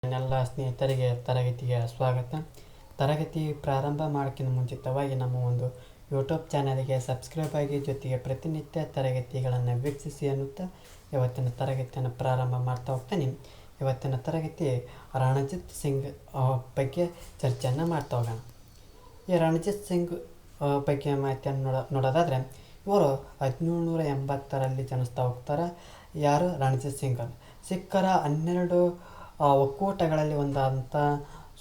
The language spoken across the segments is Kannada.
ಎಲ್ಲ ಸ್ನೇಹಿತರಿಗೆ ತರಗತಿಗೆ ಸ್ವಾಗತ. ತರಗತಿ ಪ್ರಾರಂಭ ಮಾಡೋಕ್ಕಿಂತ ಮುಂಚಿತವಾಗಿ ನಮ್ಮ ಒಂದು ಯೂಟ್ಯೂಬ್ ಚಾನಲ್ಗೆ ಸಬ್ಸ್ಕ್ರೈಬ್ ಆಗಿ ಜೊತೆಗೆ ಪ್ರತಿನಿತ್ಯ ತರಗತಿಗಳನ್ನು ವೀಕ್ಷಿಸಿ ಅನ್ನುತ್ತಾ ಇವತ್ತಿನ ತರಗತಿಯನ್ನು ಪ್ರಾರಂಭ ಮಾಡ್ತಾ ಹೋಗ್ತಾನೆ. ಇವತ್ತಿನ ತರಗತಿ ರಣಜಿತ್ ಸಿಂಗ್ ಬಗ್ಗೆ ಚರ್ಚೆಯನ್ನು ಮಾಡ್ತಾ ಹೋಗೋಣ. ಈ ರಣಜಿತ್ ಸಿಂಗ್ ಬಗ್ಗೆ ಮಾಹಿತಿಯನ್ನು ನೋಡೋದಾದರೆ ಇವರು 1780ರಲ್ಲಿ ಜನಿಸ್ತಾ ಹೋಗ್ತಾರೆ. ಯಾರು? ರಣಜಿತ್ ಸಿಂಗ್. ಸಿಖ್ಖರ 12 ಒಕ್ಕೂಟಗಳಲ್ಲಿ ಒಂದಾದಂಥ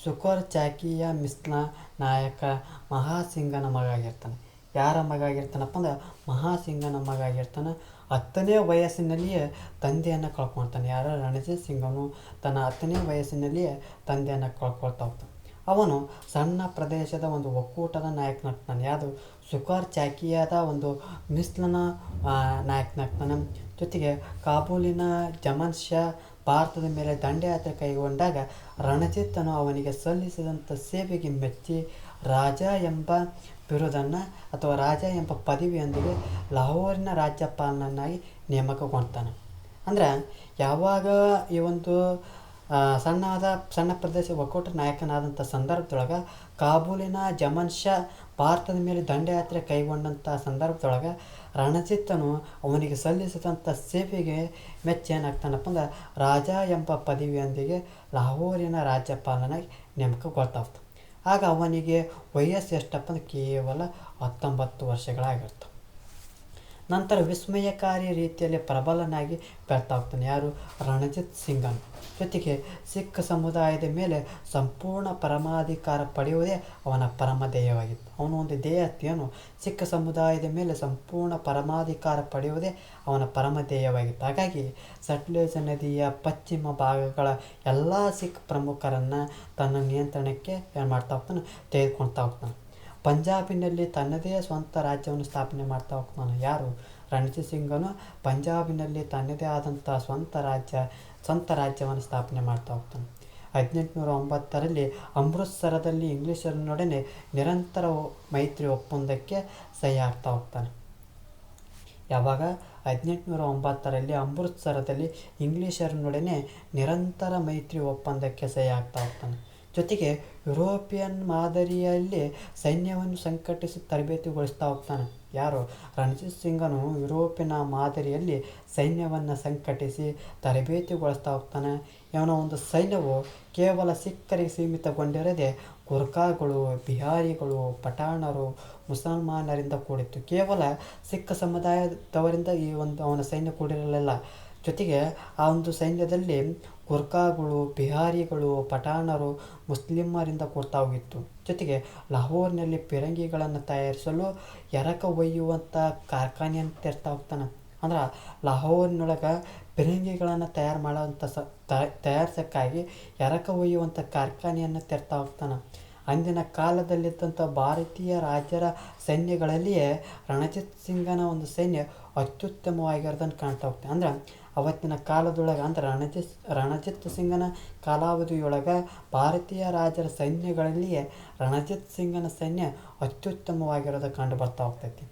ಸುಕೋರ್ ಚಾಕಿಯ ಮಿಸ್ಲಾ ನಾಯಕ ಮಹಾಸಿಂಗನ ಮಗ ಆಗಿರ್ತಾನೆ. ಯಾರ ಮಗ ಆಗಿರ್ತಾನಪ್ಪ ಅಂದ್ರೆ ಮಹಾಸಿಂಗನ ಮಗ ಆಗಿರ್ತಾನೆ. 10ನೇ ವಯಸ್ಸಿನಲ್ಲಿಯೇ ತಂದೆಯನ್ನು ಕಳ್ಕೊಳ್ತಾನೆ. ಯಾರು? ರಣಜಿತ್ ಸಿಂಗನು ತನ್ನ 10ನೇ ವಯಸ್ಸಿನಲ್ಲಿಯೇ ತಂದೆಯನ್ನು ಕಳ್ಕೊಳ್ತಾ ಹೋಗ್ತಾನೆ. ಅವನು ಸಣ್ಣ ಪ್ರದೇಶದ ಒಂದು ಒಕ್ಕೂಟದ ನಾಯಕನಾಗ್ತಾನೆ. ಯಾವುದು? ಸುಕೋರ್ ಚಾಕಿಯಾದ ಒಂದು ಮಿಸ್ಲನ ನಾಯಕನಾಗ್ತಾನೆ. ಜೊತೆಗೆ ಕಾಬೂಲಿನ ಜಮನ್ ಶಾ ಭಾರತದ ಮೇಲೆ ದಂಡಯಾತ್ರೆ ಕೈಗೊಂಡಾಗ ರಣಜಿತ್ತನು ಅವನಿಗೆ ಸಲ್ಲಿಸಿದಂಥ ಸೇವೆಗೆ ಮೆಚ್ಚಿ ರಾಜ ಎಂಬ ಬಿರುದನ್ನು ಅಥವಾ ರಾಜ ಎಂಬ ಪದವಿಯೊಂದಿಗೆ ಲಾಹೋರಿನ ರಾಜ್ಯಪಾಲನನ್ನಾಗಿ ನೇಮಕಗೊಂಡ್ತಾನೆ. ಅಂದ್ರೆ ಯಾವಾಗ ಈ ಒಂದು ಸಣ್ಣ ಪ್ರದೇಶ ಒಕ್ಕೂಟ ನಾಯಕನಾದಂಥ ಸಂದರ್ಭದೊಳಗೆ ಕಾಬೂಲಿನ ಜಮನ್ ಶಾ ಭಾರತದ ಮೇಲೆ ದಂಡಯಾತ್ರೆ ಕೈಗೊಂಡಂಥ ಸಂದರ್ಭದೊಳಗೆ ರಣಜಿತ್ತನು ಅವನಿಗೆ ಸಲ್ಲಿಸಿದಂಥ ಸೇವೆಗೆ ಮೆಚ್ಚಿ ಏನಾಗ್ತಾನಪ್ಪ ಅಂದ್ರೆ ರಾಜ ಎಂಬ ಪದವಿಯೊಂದಿಗೆ ಲಾಹೋರಿನ ರಾಜ್ಯಪಾಲನಾಗಿ ನೇಮಕಗೊಳ್ತಾ ಹೋಗ್ತಾನೆ. ಆಗ ಅವನಿಗೆ ವಯಸ್ಸು ಎಷ್ಟಪ್ಪ ಅಂದ್ರೆ ಕೇವಲ 19 ವರ್ಷಗಳಾಗಿರ್ತವೆ. ನಂತರ ವಿಸ್ಮಯಕಾರಿ ರೀತಿಯಲ್ಲಿ ಪ್ರಬಲನಾಗಿ ಬೆಳ್ತಾ ಹೋಗ್ತಾನೆ. ಯಾರು? ರಣಜಿತ್ ಸಿಂಗನ್. ಜೊತೆಗೆ ಸಿಖ್ ಸಮುದಾಯದ ಮೇಲೆ ಸಂಪೂರ್ಣ ಪರಮಾಧಿಕಾರ ಪಡೆಯುವುದೇ ಅವನ ಪರಮ ಧ್ಯೇಯವಾಗಿತ್ತು. ಅವನ ಒಂದು ಧ್ಯೇಯ ಏನು? ಸಿಖ್ ಸಮುದಾಯದ ಮೇಲೆ ಸಂಪೂರ್ಣ ಪರಮಾಧಿಕಾರ ಪಡೆಯುವುದೇ ಅವನ ಪರಮ ಧ್ಯೇಯವಾಗಿತ್ತು. ಹಾಗಾಗಿ ಸಟ್ಲೇಜ್ ನದಿಯ ಪಶ್ಚಿಮ ಭಾಗಗಳ ಎಲ್ಲ ಸಿಖ್ ಪ್ರಮುಖರನ್ನು ತನ್ನ ನಿಯಂತ್ರಣಕ್ಕೆ ಏನು ಮಾಡ್ತಾ ಹೋಗ್ತಾನೆ? ತೆಗೆದುಕೊಳ್ತಾ ಹೋಗ್ತಾನೆ. ಪಂಜಾಬಿನಲ್ಲಿ ತನ್ನದೇ ಸ್ವಂತ ರಾಜ್ಯವನ್ನು ಸ್ಥಾಪನೆ ಮಾಡ್ತಾ ಹೋಗ್ತಾನೆ. ಯಾರು? ರಣಜಿತ್ ಸಿಂಗನು ಪಂಜಾಬಿನಲ್ಲಿ ತನ್ನದೇ ಆದಂಥ ಸ್ವಂತ ರಾಜ್ಯವನ್ನು ಸ್ಥಾಪನೆ ಮಾಡ್ತಾ ಹೋಗ್ತಾನೆ. 1809ರಲ್ಲಿ ಅಮೃತ್ಸರದಲ್ಲಿ ಇಂಗ್ಲಿಷರನ್ನೊಡನೆ ನಿರಂತರ ಮೈತ್ರಿ ಒಪ್ಪಂದಕ್ಕೆ ಸಹಿ ಹಾಕ್ತಾ ಹೋಗ್ತಾನೆ. ಯಾವಾಗ? 1809ರಲ್ಲಿ ಅಮೃತ್ಸರದಲ್ಲಿ ಇಂಗ್ಲಿಷರನ್ನೊಡನೆ ನಿರಂತರ ಮೈತ್ರಿ ಒಪ್ಪಂದಕ್ಕೆ ಸಹಿ ಹಾಕ್ತಾ ಹೋಗ್ತಾನೆ. ಜೊತೆಗೆ ಯುರೋಪಿಯನ್ ಮಾದರಿಯಲ್ಲಿ ಸೈನ್ಯವನ್ನು ಸಂಘಟಿಸಿ ತರಬೇತಿಗೊಳಿಸ್ತಾ ಹೋಗ್ತಾನೆ. ಯಾರು? ರಣಜಿತ್ ಸಿಂಗನು ಯುರೋಪಿನ ಮಾದರಿಯಲ್ಲಿ ಸೈನ್ಯವನ್ನು ಸಂಘಟಿಸಿ ತರಬೇತಿಗೊಳಿಸ್ತಾ ಹೋಗ್ತಾನೆ. ಇವನ ಒಂದು ಸೈನ್ಯವು ಕೇವಲ ಸಿಖ್ಖರಿಗೆ ಸೀಮಿತಗೊಂಡಿರದೆ ಗುರ್ಖಾಗಳು, ಬಿಹಾರಿಗಳು, ಪಠಾಣರು, ಮುಸಲ್ಮಾನರಿಂದ ಕೂಡಿತ್ತು. ಕೇವಲ ಸಿಖ್ ಸಮುದಾಯದವರಿಂದ ಈ ಒಂದು ಅವನ ಸೈನ್ಯ ಕೂಡಿರಲಿಲ್ಲ. ಜೊತೆಗೆ ಆ ಒಂದು ಸೈನ್ಯದಲ್ಲಿ ಗುರ್ಖಾಗಳು, ಬಿಹಾರಿಗಳು, ಪಠಾಣರು, ಮುಸ್ಲಿಮರಿಂದ ಕೂಡ್ತಾ ಹೋಗಿತ್ತು. ಜೊತೆಗೆ ಲಾಹೋರ್ನಲ್ಲಿ ಫಿರಂಗಿಗಳನ್ನು ತಯಾರಿಸಲು ಎರಕ ಒಯ್ಯುವಂಥ ಕಾರ್ಖಾನೆಯನ್ನು ತೆರ್ತಾ ಹೋಗ್ತಾನೆ. ಅಂದ್ರೆ ಲಾಹೋರ್ನೊಳಗೆ ಫಿರಂಗಿಗಳನ್ನು ತಯಾರಿಸೋಕ್ಕಾಗಿ ಎರಕ ಒಯ್ಯುವಂಥ ಕಾರ್ಖಾನೆಯನ್ನು ತೆರ್ತಾ ಹೋಗ್ತಾನೆ. ಅಂದಿನ ಕಾಲದಲ್ಲಿದ್ದಂಥ ಭಾರತೀಯ ರಾಜರ ಸೈನ್ಯಗಳಲ್ಲಿಯೇ ರಣಜಿತ್ ಸಿಂಗನ ಒಂದು ಸೈನ್ಯ ಅತ್ಯುತ್ತಮವಾಗಿರೋದನ್ನು ಕಾಣ್ತಾ ಹೋಗ್ತಾನೆ. ಅಂದ್ರೆ ಅವತ್ತಿನ ಕಾಲದೊಳಗೆ ಅಂದ್ರೆ ರಣಜಿತ್ ಸಿಂಗನ ಕಾಲಾವಧಿಯೊಳಗೆ ಭಾರತೀಯ ರಾಜರ ಸೈನ್ಯಗಳಲ್ಲಿಯೇ ರಣಜಿತ್ ಸಿಂಗನ ಸೈನ್ಯ ಅತ್ಯುತ್ತಮವಾಗಿರೋದು ಕಂಡು ಬರ್ತಾ ಹೋಗ್ತೈತಿ.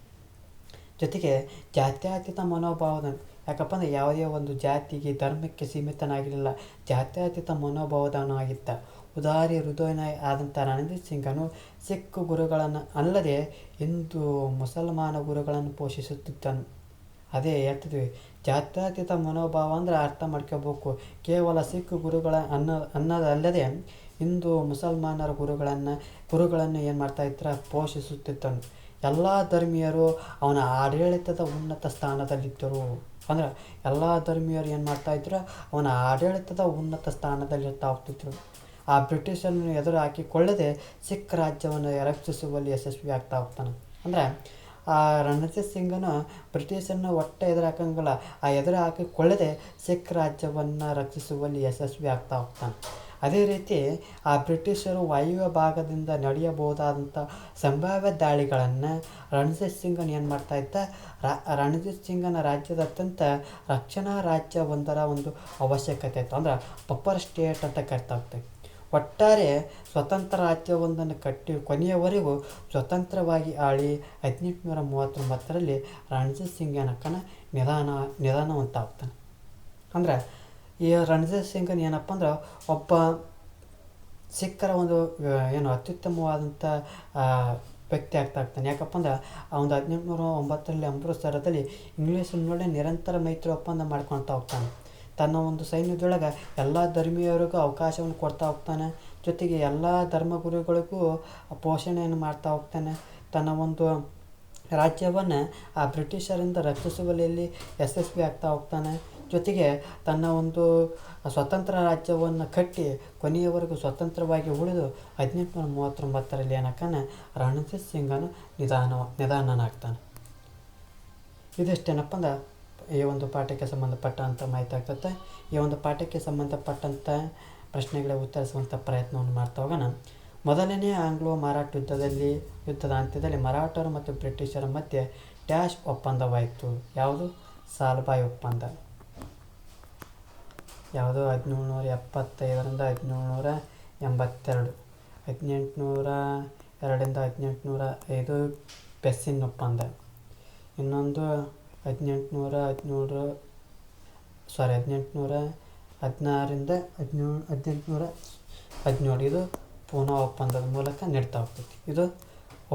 ಜೊತೆಗೆ ಜಾತ್ಯತೀತ ಮನೋಭಾವದ, ಯಾಕಪ್ಪ ಅಂದರೆ ಯಾವುದೇ ಒಂದು ಜಾತಿಗೆ ಧರ್ಮಕ್ಕೆ ಸೀಮಿತನಾಗಿರಲಿಲ್ಲ, ಜಾತ್ಯತೀತ ಮನೋಭಾವದವನಾಗಿದ್ದ. ಉದಾರಿ ಹೃದಯನ ಆದಂಥ ರಣಜಿತ್ ಸಿಂಗನು ಸಿಖ್ ಗುರುಗಳನ್ನು ಅಲ್ಲದೆ ಹಿಂದೂ ಮುಸಲ್ಮಾನ ಗುರುಗಳನ್ನು ಪೋಷಿಸುತ್ತಿದ್ದನು. ಅದೇ ಹೇಳ್ತಿದ್ವಿ, ಜಾತ್ಯತೀತ ಮನೋಭಾವ ಅಂದರೆ ಅರ್ಥ ಮಾಡ್ಕೋಬೇಕು. ಕೇವಲ ಸಿಖ್ ಗುರುಗಳ ಅನ್ನೋದಲ್ಲದೆ ಹಿಂದೂ ಮುಸಲ್ಮಾನರ ಗುರುಗಳನ್ನು ಏನು ಮಾಡ್ತಾ ಇದ್ರು? ಪೋಷಿಸುತ್ತಿದ್ದನು. ಎಲ್ಲ ಧರ್ಮೀಯರು ಅವನ ಆಡಳಿತದ ಉನ್ನತ ಸ್ಥಾನದಲ್ಲಿದ್ದರು. ಅಂದ್ರೆ ಎಲ್ಲ ಧರ್ಮೀಯರು ಏನು ಮಾಡ್ತಾ ಇದ್ರು? ಅವನ ಆಡಳಿತದ ಉನ್ನತ ಸ್ಥಾನದಲ್ಲಿರ್ತಾ ಹೋಗ್ತಿದ್ರು. ಆ ಬ್ರಿಟಿಷರನ್ನು ಎದುರು ಹಾಕಿಕೊಳ್ಳದೆ ಸಿಖ್ ರಾಜ್ಯವನ್ನು ರಕ್ಷಿಸುವಲ್ಲಿ ಯಶಸ್ವಿ ಆಗ್ತಾ ಹೋಗ್ತಾನೆ. ಅಂದರೆ ಆ ರಣಜಿತ್ ಸಿಂಗನು ಬ್ರಿಟಿಷರನ್ನು ಎದುರು ಹಾಕಂಗಿಲ್ಲ, ಆ ಎದುರು ಹಾಕಿಕೊಳ್ಳದೆ ಸಿಖ್ ರಾಜ್ಯವನ್ನು ರಕ್ಷಿಸುವಲ್ಲಿ ಯಶಸ್ವಿ ಆಗ್ತಾ ಹೋಗ್ತಾನೆ. ಅದೇ ರೀತಿ ಆ ಬ್ರಿಟಿಷರು ವಾಯುವ್ಯ ಭಾಗದಿಂದ ನಡೆಯಬಹುದಾದಂಥ ಸಂಭಾವ್ಯ ದಾಳಿಗಳನ್ನು ರಣಜಿತ್ ಸಿಂಗನ್ ಏನು ಮಾಡ್ತಾ ಇದ್ದ? ರಣಜಿತ್ ಸಿಂಗನ ರಾಜ್ಯದ ಅತ್ಯಂತ ರಕ್ಷಣಾ ರಾಜ್ಯ ಒಂದರ ಒಂದು ಅವಶ್ಯಕತೆ ಇತ್ತು. ಅಂದ್ರೆ ಪಪ್ಪರ್ ಸ್ಟೇಟ್ ಅಂತ ಕರಿತಾ ಹೋಗ್ತೇವೆ. ಒಟ್ಟಾರೆ ಸ್ವತಂತ್ರ ರಾಜ್ಯವೊಂದನ್ನು ಕಟ್ಟಿ ಕೊನೆಯವರೆಗೂ ಸ್ವತಂತ್ರವಾಗಿ ಆಳಿ 1839ರಲ್ಲಿ ರಣಜಿತ್ ಸಿಂಗ್ ಏನಕ್ಕನ ನಿಧಾನವಂತ ಆಗ್ತಾನೆ. ಅಂದ್ರೆ ಈ ರಣಜಿತ್ ಸಿಂಗನ್ ಏನಪ್ಪ ಅಂದ್ರೆ ಒಬ್ಬ ಸಿಖ್ಖರ ಒಂದು ಏನು ಅತ್ಯುತ್ತಮವಾದಂಥ ವ್ಯಕ್ತಿ ಆಗ್ತಾನೆ. ಯಾಕಪ್ಪ ಅಂದ್ರೆ ಆ ಒಂದು 1809 ಅಮೃತಸರದಲ್ಲಿ ಇಂಗ್ಲೀಷ್ ನಿರಂತರ ಮೈತ್ರಿ ಒಪ್ಪಂದ ಮಾಡ್ಕೊಳ್ತಾ ಹೋಗ್ತಾನೆ. ತನ್ನ ಒಂದು ಸೈನ್ಯದೊಳಗೆ ಎಲ್ಲ ಧರ್ಮೀಯರಿಗೂ ಅವಕಾಶವನ್ನು ಕೊಡ್ತಾ ಹೋಗ್ತಾನೆ. ಜೊತೆಗೆ ಎಲ್ಲ ಧರ್ಮಗುರುಗಳಿಗೂ ಪೋಷಣೆಯನ್ನು ಮಾಡ್ತಾ ಹೋಗ್ತಾನೆ. ತನ್ನ ಒಂದು ರಾಜ್ಯವನ್ನು ಆ ಬ್ರಿಟಿಷರಿಂದ ರಕ್ಷಿಸುವಲ್ಲಿ ಯಶಸ್ವಿ ಆಗ್ತಾ ಹೋಗ್ತಾನೆ. ಜೊತೆಗೆ ತನ್ನ ಒಂದು ಸ್ವತಂತ್ರ ರಾಜ್ಯವನ್ನು ಕಟ್ಟಿ ಕೊನೆಯವರೆಗೂ ಸ್ವತಂತ್ರವಾಗಿ ಉಳಿದು 1839 ಏನಕ್ಕಾನೆ ರಣಜಿತ್ ಸಿಂಗನು ನಿಧಾನನಾಗ್ತಾನೆ. ಇದಿಷ್ಟೇನಪ್ಪ ಅಂದ್ರೆ ಈ ಒಂದು ಪಾಠಕ್ಕೆ ಸಂಬಂಧಪಟ್ಟಂಥ ಮಾಹಿತಿ ಆಗ್ತದೆ. ಈ ಒಂದು ಪಾಠಕ್ಕೆ ಸಂಬಂಧಪಟ್ಟಂಥ ಪ್ರಶ್ನೆಗಳ ಉತ್ತರಿಸುವಂಥ ಪ್ರಯತ್ನವನ್ನು ಮಾಡ್ತಾ ಹೋಗೋಣ. ಮೊದಲನೇ ಆಂಗ್ಲೋ ಮರಾಠ ಯುದ್ಧದ ಅಂತ್ಯದಲ್ಲಿ ಮರಾಠರು ಮತ್ತು ಬ್ರಿಟಿಷರ ಮಧ್ಯೆ ಡ್ಯಾಶ್ ಒಪ್ಪಂದವಾಯಿತು. ಯಾವುದು? ಸಾಲ್ಬಾಯ್ ಒಪ್ಪಂದ. ಯಾವುದು? 1775ರಿಂದ 1782. 1802ರಿಂದ 1805 ಪೆಸ್ಸಿನ್ ಒಪ್ಪಂದ. ಇನ್ನೊಂದು 1816ರಿಂದ 1817. ಇದು ಪೂನಾ ಒಪ್ಪಂದದ ಮೂಲಕ ನೀಡ್ತಾ ಹೋಗ್ತೈತಿ. ಇದು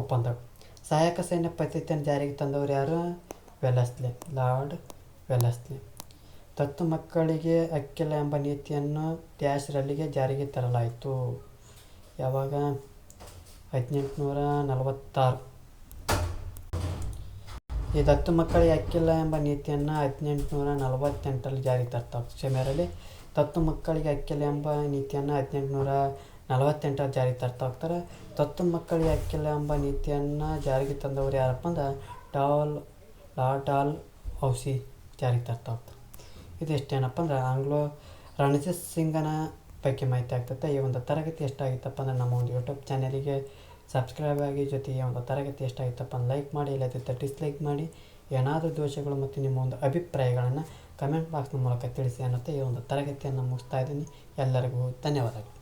ಒಪ್ಪಂದ. ಸಹಾಯಕ ಸೈನ್ಯ ಪದ್ಧತಿಯನ್ನು ಜಾರಿಗೆ ತಂದವರು ಯಾರು? Wellesley, lord Wellesley. ದತ್ತು ಮಕ್ಕಳಿಗೆ ಹಕ್ಕಿಲ್ಲ ಎಂಬ ನೀತಿಯನ್ನು ಡ್ಯಾಶ್ ರಲ್ಲಿಗೆ ಜಾರಿಗೆ ತರಲಾಯಿತು. ಯಾವಾಗ? 1846. ಈ ದತ್ತು ಮಕ್ಕಳಿಗೆ ಹಕ್ಕಿಲ್ಲ ಎಂಬ ನೀತಿಯನ್ನು 1848ರಲ್ಲಿ ಜಾರಿಗೆ ತರ್ತಾ ಕ್ಷಮೆಯಲ್ಲಿ ದತ್ತು ಮಕ್ಕಳಿಗೆ ಹಕ್ಕಿಲ್ಲ ಎಂಬ ನೀತಿಯನ್ನು 1848ರಲ್ಲಿ ಜಾರಿಗೆ ತರ್ತಾ ಹೋಗ್ತಾರೆ. ದತ್ತು ಮಕ್ಕಳಿಗೆ ಹಕ್ಕಿಲ್ಲ ಎಂಬ ನೀತಿಯನ್ನು ಜಾರಿಗೆ ತಂದವರು ಯಾರಪ್ಪ ಅಂದ್ರೆ ಲಾರ್ಡ್ ಡಾಲ್ ಹೌಸಿ ಜಾರಿಗೆ ತರ್ತಾ ಹೋಗ್ತಾರೆ. ಇದಿಷ್ಟೇನಪ್ಪ ಅಂದ್ರೆ ಆಂಗ್ಲೋ ರಣಜಿತ್ ಸಿಂಗನ ಬಗ್ಗೆ ಮಾಹಿತಿ ಆಗ್ತದೆ. ಈ ಒಂದು ತರಗತಿ ಎಷ್ಟಾಗಿತ್ತಪ್ಪ ಅಂದ್ರೆ ನಮ್ಮ ಒಂದು ಯೂಟ್ಯೂಬ್ ಚಾನಲಿಗೆ ಸಬ್ಸ್ಕ್ರೈಬ್ ಆಗಿ, ಜೊತೆಗೆ ಒಂದು ತರಗತಿ ಎಷ್ಟಾಗಿತ್ತಪ್ಪ ಅಂದ್ರೆ ಲೈಕ್ ಮಾಡಿ, ಇಲ್ಲದಿದ್ದರೆ ಡಿಸ್ಲೈಕ್ ಮಾಡಿ. ಏನಾದರೂ ದೋಷಗಳು ಮತ್ತು ನಿಮ್ಮ ಒಂದು ಅಭಿಪ್ರಾಯಗಳನ್ನು ಕಮೆಂಟ್ ಬಾಕ್ಸ್ನ ಮೂಲಕ ತಿಳಿಸಿ ಅನ್ನುತ್ತೆ ಈ ಒಂದು ತರಗತಿಯನ್ನು ಮುಗಿಸ್ತಾ ಇದ್ದೀನಿ. ಎಲ್ಲರಿಗೂ ಧನ್ಯವಾದಗಳು.